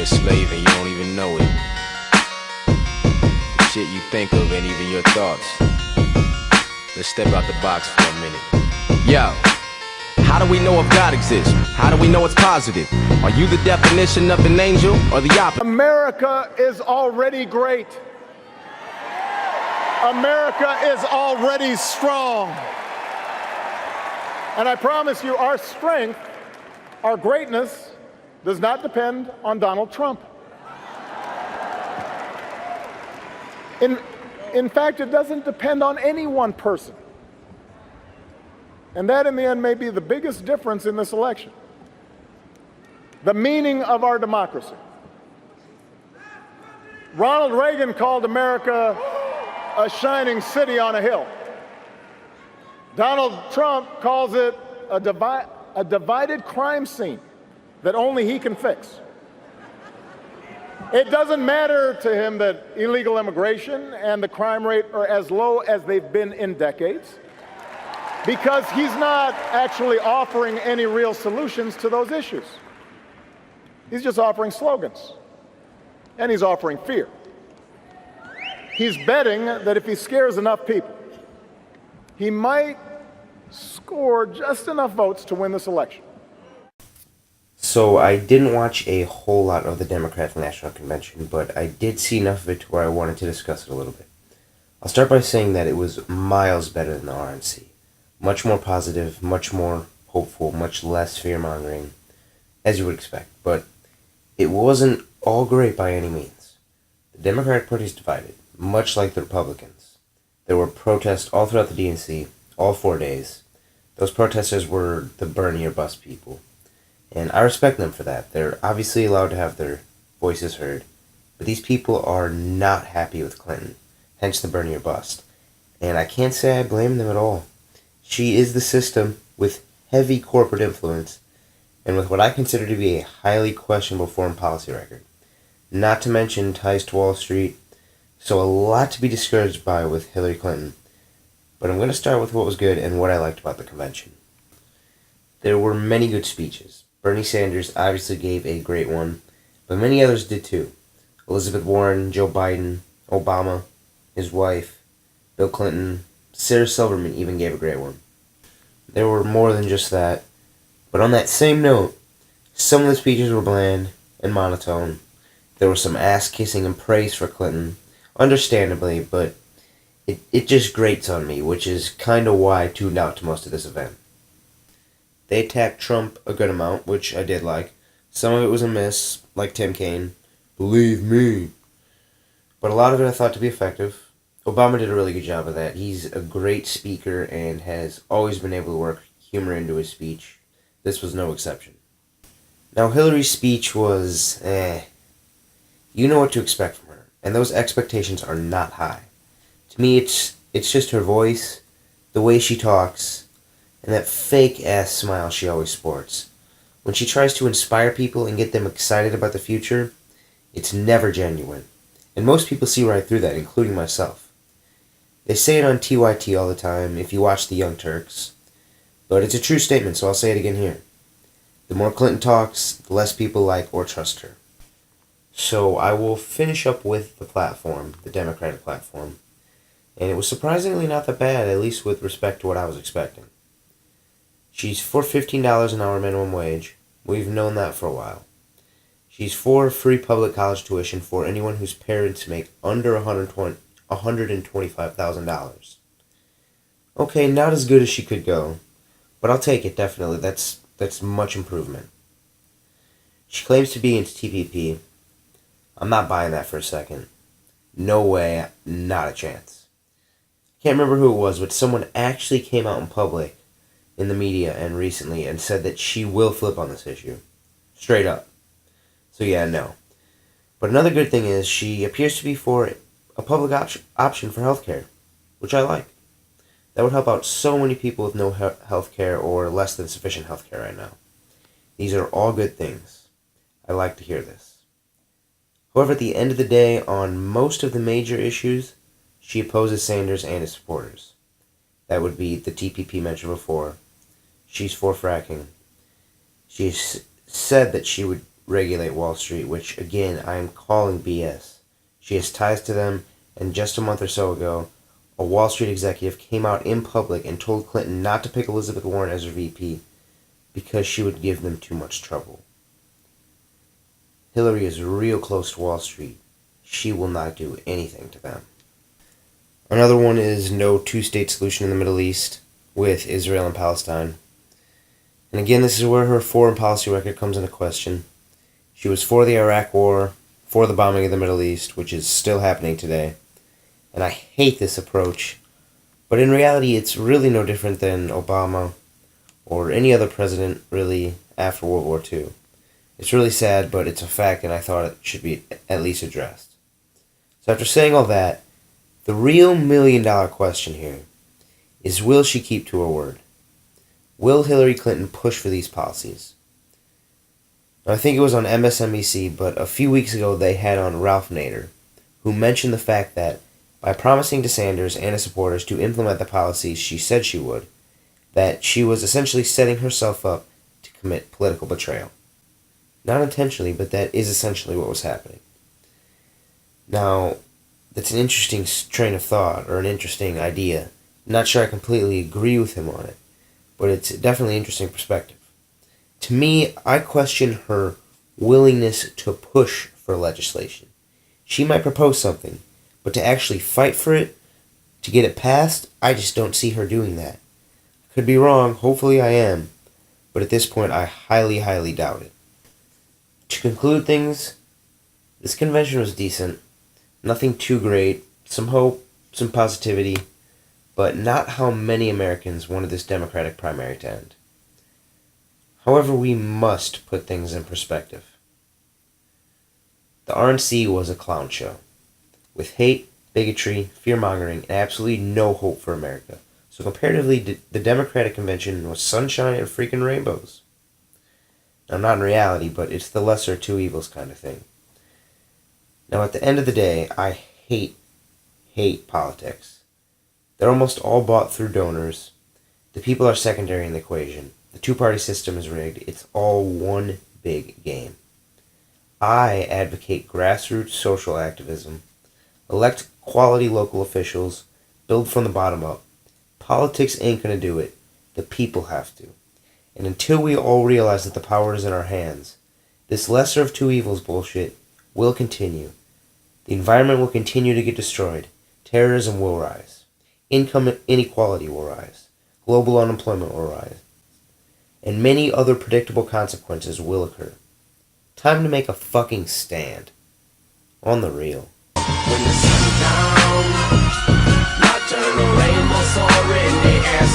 a slave and you don't even know it. The shit you think of ain't even your thoughts. Let's step out the box for a minute. Yo, how do we know if God exists? How do we know it's positive? Are you the definition of an angel or the opposite? America is already great. America is already strong. And I promise you, our strength, our greatness, does not depend on Donald Trump. In fact, it doesn't depend on any one person. And that, in the end, may be the biggest difference in this election. The meaning of our democracy. Ronald Reagan called America a shining city on a hill. Donald Trump calls it a divided crime scene that only he can fix. It doesn't matter to him that illegal immigration and the crime rate are as low as they've been in decades, because he's not actually offering any real solutions to those issues. He's just offering slogans, and he's offering fear. He's betting that if he scares enough people, he might score just enough votes to win this election. So I didn't watch a whole lot of the Democratic National Convention, but I did see enough of it to where I wanted to discuss it a little bit. I'll start by saying that it was miles better than the RNC. Much more positive, much more hopeful, much less fear-mongering, as you would expect. But it wasn't all great by any means. The Democratic Party is divided, much like the Republicans. There were protests all throughout the DNC, all 4 days. Those protesters were the Bernie or bust people. And I respect them for that. They're obviously allowed to have their voices heard. But these people are not happy with Clinton, hence the Bernie or bust. And I can't say I blame them at all. She is the system with heavy corporate influence and with what I consider to be a highly questionable foreign policy record. Not to mention ties to Wall Street, so a lot to be discouraged by with Hillary Clinton. But I'm going to start with what was good and what I liked about the convention. There were many good speeches. Bernie Sanders obviously gave a great one, but many others did too. Elizabeth Warren, Joe Biden, Obama, his wife, Bill Clinton, Sarah Silverman even gave a great one. There were more than just that, but on that same note, some of the speeches were bland and monotone. There was some ass-kissing and praise for Clinton, understandably, but it just grates on me, which is kind of why I tuned out to most of this event. They attacked Trump a good amount, which I did like. Some of it was a miss, like Tim Kaine. Believe me. But a lot of it I thought to be effective. Obama did a really good job of that. He's a great speaker and has always been able to work humor into his speech. This was no exception. Now, Hillary's speech was, You know what to expect from her, and those expectations are not high. To me, it's just her voice, the way she talks, and that fake-ass smile she always sports. When she tries to inspire people and get them excited about the future, it's never genuine. And most people see right through that, including myself. They say it on TYT all the time, if you watch the Young Turks. But it's a true statement, so I'll say it again here. The more Clinton talks, the less people like or trust her. So I will finish up with the platform, the Democratic platform. And it was surprisingly not that bad, at least with respect to what I was expecting. She's for $15 an hour minimum wage. We've known that for a while. She's for free public college tuition for anyone whose parents make under $125,000. Okay, not as good as she could go, but I'll take it, definitely. That's much improvement. She claims to be into TPP. I'm not buying that for a second. No way, not a chance. Can't remember who it was, but someone actually came out in public in the media and recently and said that she will flip on this issue. Straight up. So yeah, no. But another good thing is she appears to be for a public option for healthcare, which I like. That would help out so many people with no healthcare or less than sufficient healthcare right now. These are all good things. I like to hear this. However, at the end of the day, on most of the major issues, she opposes Sanders and his supporters. That would be the TPP mentioned before. She's for fracking. She's said that she would regulate Wall Street, which, again, I am calling BS. She has ties to them, and just a month or so ago, a Wall Street executive came out in public and told Clinton not to pick Elizabeth Warren as her VP because she would give them too much trouble. Hillary is real close to Wall Street. She will not do anything to them. Another one is no two-state solution in the Middle East with Israel and Palestine. And again, this is where her foreign policy record comes into question. She was for the Iraq War, for the bombing of the Middle East, which is still happening today. And I hate this approach, but in reality it's really no different than Obama or any other president really after World War II. It's really sad, but it's a fact, and I thought it should be at least addressed. So after saying all that, the real million-dollar question here is, will she keep to her word? Will Hillary Clinton push for these policies? Now, I think it was on MSNBC, but a few weeks ago they had on Ralph Nader, who mentioned the fact that by promising to Sanders and his supporters to implement the policies she said she would, that she was essentially setting herself up to commit political betrayal. Not intentionally, but that is essentially what was happening. Now, that's an interesting train of thought, or an interesting idea. I'm not sure I completely agree with him on it, but it's definitely an interesting perspective. To me, I question her willingness to push for legislation. She might propose something, but to actually fight for it, to get it passed, I just don't see her doing that. I could be wrong, hopefully I am, but at this point I highly, highly doubt it. To conclude things, this convention was decent. Nothing too great, some hope, some positivity, but not how many Americans wanted this Democratic primary to end. However, we must put things in perspective. The RNC was a clown show, with hate, bigotry, fear-mongering, and absolutely no hope for America. So comparatively, the Democratic convention was sunshine and freaking rainbows. Now, not in reality, but it's the lesser of two evils kind of thing. Now, at the end of the day, I hate politics. They're almost all bought through donors. The people are secondary in the equation. The two-party system is rigged. It's all one big game. I advocate grassroots social activism. Elect quality local officials. Build from the bottom up. Politics ain't going to do it. The people have to. And until we all realize that the power is in our hands, this lesser of two evils bullshit will continue. The environment will continue to get destroyed. Terrorism will rise. Income inequality will rise. Global unemployment will rise. And many other predictable consequences will occur. Time to make a fucking stand. On the real. When the sun's down, nocturnal rainbow soaring, the air